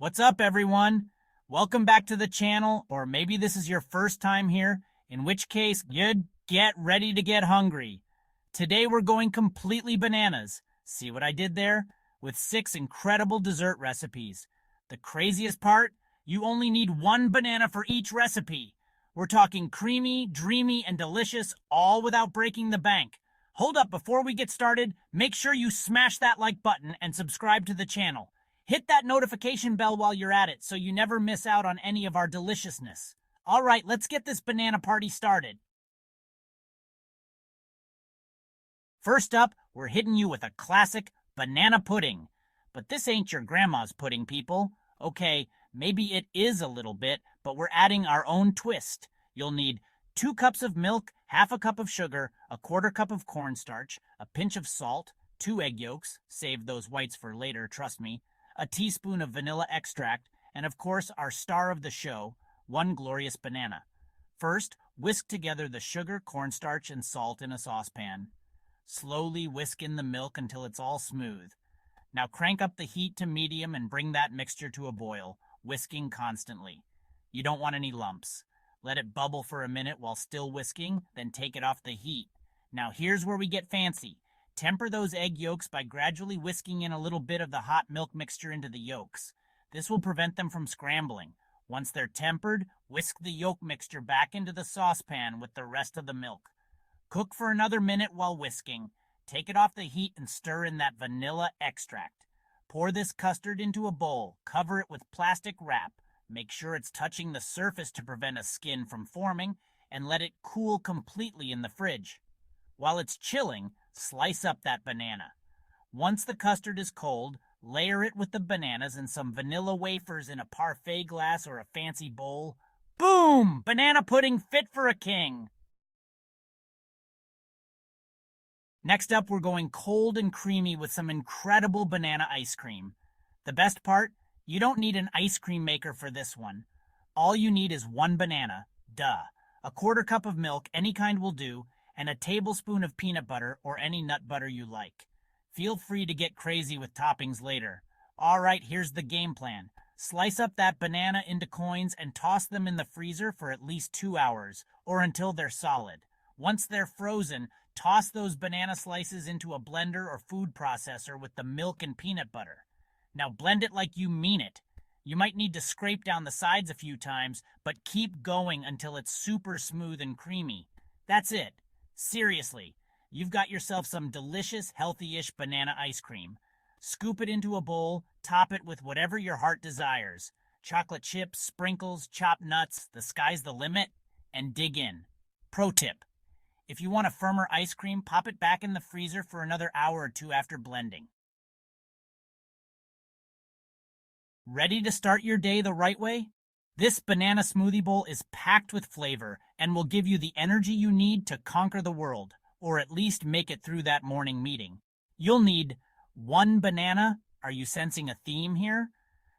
What's up, everyone? Welcome back to the channel, or maybe this is your first time here, in which case, you'd get ready to get hungry. Today we're going completely bananas. See what I did there? With 6 incredible dessert recipes. The craziest part? You only need 1 banana for each recipe. We're talking creamy, dreamy, and delicious, all without breaking the bank. Hold up, before we get started, make sure you smash that like button and subscribe to the channel. Hit that notification bell while you're at it so you never miss out on any of our deliciousness. All right, let's get this banana party started. First up, we're hitting you with a classic banana pudding. But this ain't your grandma's pudding, people. Okay, maybe it is a little bit, but we're adding our own twist. You'll need 2 cups of milk, half a cup of sugar, a quarter cup of cornstarch, a pinch of salt, 2 egg yolks, save those whites for later, trust me, a teaspoon of vanilla extract, and of course our star of the show, 1 glorious banana. First, whisk together the sugar, cornstarch, and salt in a saucepan. Slowly whisk in the milk until it's all smooth. Now crank up the heat to medium and bring that mixture to a boil, whisking constantly. You don't want any lumps. Let it bubble for a minute while still whisking, then take it off the heat. Now here's where we get fancy. Temper those egg yolks by gradually whisking in a little bit of the hot milk mixture into the yolks. This will prevent them from scrambling. Once they're tempered, whisk the yolk mixture back into the saucepan with the rest of the milk. Cook for another minute while whisking. Take it off the heat and stir in that vanilla extract. Pour this custard into a bowl, cover it with plastic wrap. Make sure it's touching the surface to prevent a skin from forming, and let it cool completely in the fridge. While it's chilling, slice up that banana. Once the custard is cold, layer it with the bananas and some vanilla wafers in a parfait glass or a fancy bowl. Boom! Banana pudding fit for a king! Next up, we're going cold and creamy with some incredible banana ice cream. The best part? You don't need an ice cream maker for this one. All you need is 1 banana, duh, a quarter cup of milk, any kind will do, and a tablespoon of peanut butter or any nut butter you like. Feel free to get crazy with toppings later. All right, here's the game plan. Slice up that banana into coins and toss them in the freezer for at least 2 hours, or until they're solid. Once they're frozen, toss those banana slices into a blender or food processor with the milk and peanut butter. Now blend it like you mean it. You might need to scrape down the sides a few times, but keep going until it's super smooth and creamy. That's it. Seriously, you've got yourself some delicious, healthy-ish banana ice cream. Scoop it into a bowl, top it with whatever your heart desires. Chocolate chips, sprinkles, chopped nuts, the sky's the limit, and dig in. Pro tip: if you want a firmer ice cream, pop it back in the freezer for another hour or 2 after blending. Ready to start your day the right way? This banana smoothie bowl is packed with flavor and will give you the energy you need to conquer the world, or at least make it through that morning meeting. You'll need 1 banana. Are you sensing a theme here?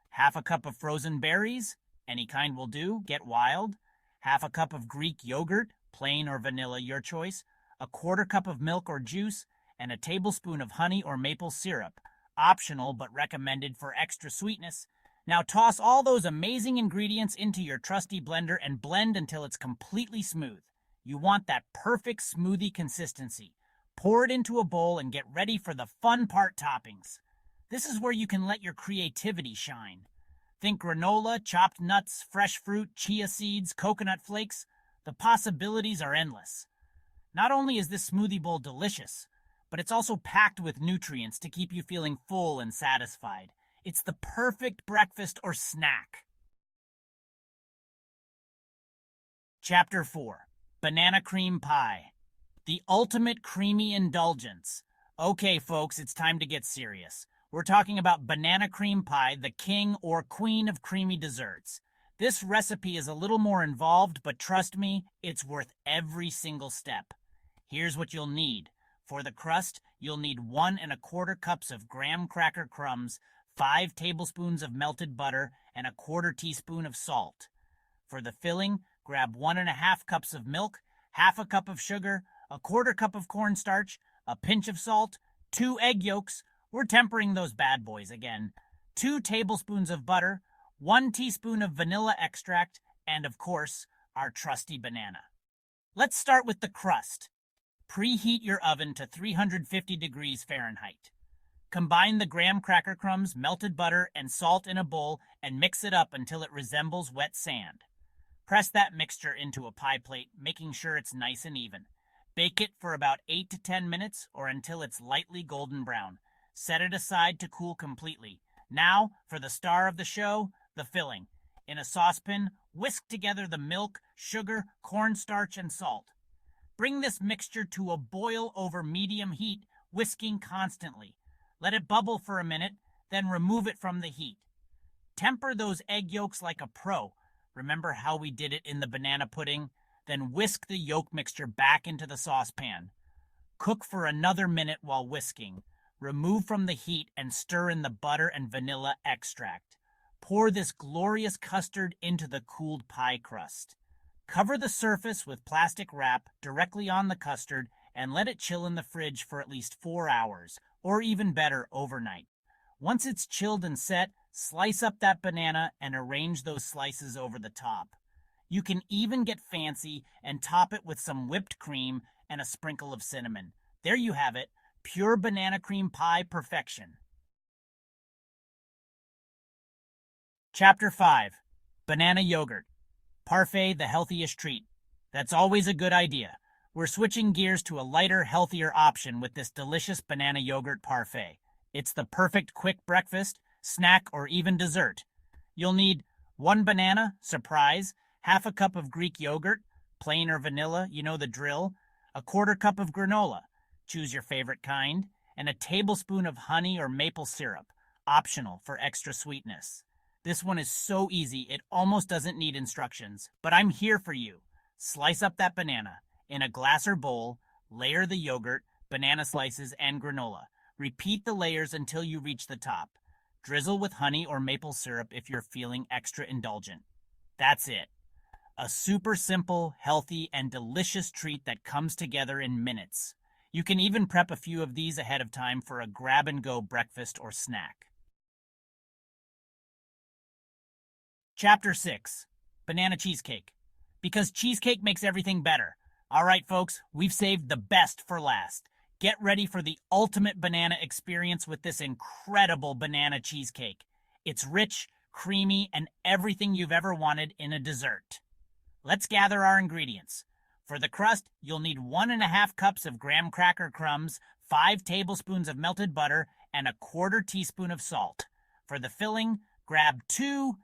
Half a cup of frozen berries. Any kind will do. Get wild. Half a cup of Greek yogurt, plain or vanilla, your choice. A quarter cup of milk or juice, and a tablespoon of honey or maple syrup. Optional, but recommended for extra sweetness. Now toss all those amazing ingredients into your trusty blender and blend until it's completely smooth. You want that perfect smoothie consistency. Pour it into a bowl and get ready for the fun part: toppings. This is where you can let your creativity shine. Think granola, chopped nuts, fresh fruit, chia seeds, coconut flakes. The possibilities are endless. Not only is this smoothie bowl delicious, but it's also packed with nutrients to keep you feeling full and satisfied. It's the perfect breakfast or snack. Chapter 4. Banana Cream Pie. The ultimate creamy indulgence. Okay, folks, it's time to get serious. We're talking about banana cream pie, the king or queen of creamy desserts. This recipe is a little more involved, but trust me, it's worth every single step. Here's what you'll need. For the crust, you'll need 1¼ cups of graham cracker crumbs, 5 tablespoons of melted butter, and a quarter teaspoon of salt. For the filling, grab 1½ cups of milk, half a cup of sugar, a quarter cup of cornstarch, a pinch of salt, 2 egg yolks, we're tempering those bad boys again, 2 tablespoons of butter, 1 teaspoon of vanilla extract, and of course, our trusty banana. Let's start with the crust. Preheat your oven to 350 degrees Fahrenheit. Combine the graham cracker crumbs, melted butter, and salt in a bowl and mix it up until it resembles wet sand. Press that mixture into a pie plate, making sure it's nice and even. Bake it for about 8 to 10 minutes or until it's lightly golden brown. Set it aside to cool completely. Now, for the star of the show, the filling. In a saucepan, whisk together the milk, sugar, cornstarch, and salt. Bring this mixture to a boil over medium heat, whisking constantly. Let it bubble for a minute, then remove it from the heat. Temper those egg yolks like a pro. Remember how we did it in the banana pudding? Then whisk the yolk mixture back into the saucepan. Cook for another minute while whisking. Remove from the heat and stir in the butter and vanilla extract. Pour this glorious custard into the cooled pie crust. Cover the surface with plastic wrap directly on the custard and let it chill in the fridge for at least 4 hours, or even better, overnight. Once it's chilled and set, slice up that banana and arrange those slices over the top. You can even get fancy and top it with some whipped cream and a sprinkle of cinnamon. There you have it, pure banana cream pie perfection. Chapter 5. Banana Yogurt. Parfait, the healthiest treat. That's always a good idea. We're switching gears to a lighter, healthier option with this delicious banana yogurt parfait. It's the perfect quick breakfast, snack, or even dessert. You'll need 1 banana, surprise, half a cup of Greek yogurt, plain or vanilla, you know the drill, a 1/4 cup of granola, choose your favorite kind, and a tablespoon of honey or maple syrup, optional for extra sweetness. This one is so easy, it almost doesn't need instructions, but I'm here for you. Slice up that banana. In a glass or bowl, layer the yogurt, banana slices, and granola. Repeat the layers until you reach the top. Drizzle with honey or maple syrup if you're feeling extra indulgent. That's it. A super simple, healthy, and delicious treat that comes together in minutes. You can even prep a few of these ahead of time for a grab-and-go breakfast or snack. Chapter 6. Banana Cheesecake. Because cheesecake makes everything better. All right, folks, we've saved the best for last. Get ready for the ultimate banana experience with this incredible banana cheesecake. It's rich, creamy, and everything you've ever wanted in a dessert. Let's gather our ingredients. For the crust, you'll need 1½ cups of graham cracker crumbs, 5 tablespoons of melted butter, and a 1/4 teaspoon of salt. For the filling, grab 2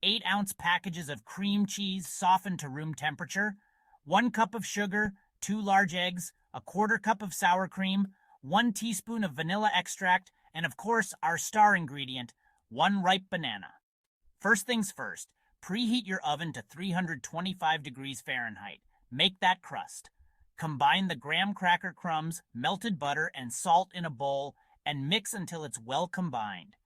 8-ounce packages of cream cheese softened to room temperature, 1 cup of sugar, 2 large eggs, a 1/4 cup of sour cream, 1 teaspoon of vanilla extract, and of course our star ingredient, 1 ripe banana. First things first, preheat your oven to 325 degrees Fahrenheit. Make that crust. Combine the graham cracker crumbs, melted butter, and salt in a bowl and mix until it's well combined.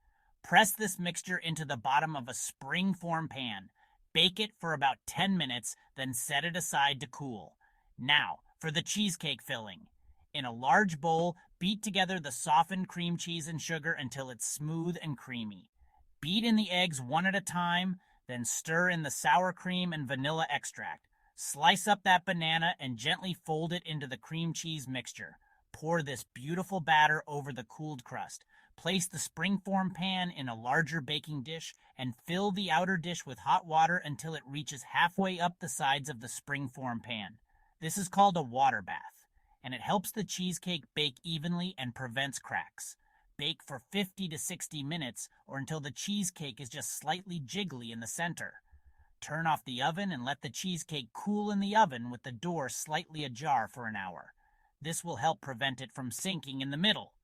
Press this mixture into the bottom of a spring-form pan. Bake it for about 10 minutes, then set it aside to cool. Now, for the cheesecake filling. In a large bowl, beat together the softened cream cheese and sugar until it's smooth and creamy. Beat in the eggs one at a time, then stir in the sour cream and vanilla extract. Slice up that banana and gently fold it into the cream cheese mixture. Pour this beautiful batter over the cooled crust. Place the springform pan in a larger baking dish and fill the outer dish with hot water until it reaches halfway up the sides of the springform pan. This is called a water bath, and it helps the cheesecake bake evenly and prevents cracks. Bake for 50 to 60 minutes or until the cheesecake is just slightly jiggly in the center. Turn off the oven and let the cheesecake cool in the oven with the door slightly ajar for an hour. This will help prevent it from sinking in the middle.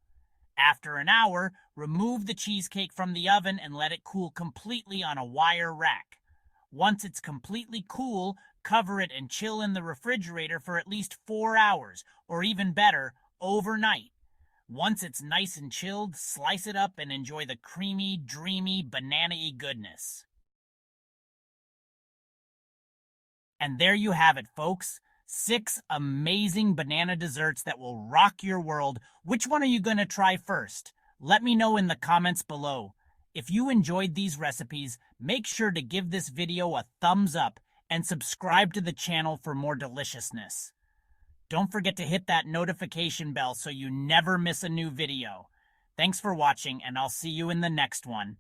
After an hour, remove the cheesecake from the oven and let it cool completely on a wire rack. Once it's completely cool, cover it and chill in the refrigerator for at least 4 hours, or even better, overnight. Once it's nice and chilled, slice it up and enjoy the creamy, dreamy, banana-y goodness. And there you have it, folks. 6 amazing banana desserts that will rock your world. Which one are you going to try first? Let me know in the comments below. If you enjoyed these recipes, make sure to give this video a thumbs up and subscribe to the channel for more deliciousness. Don't forget to hit that notification bell so you never miss a new video. Thanks for watching, and I'll see you in the next one.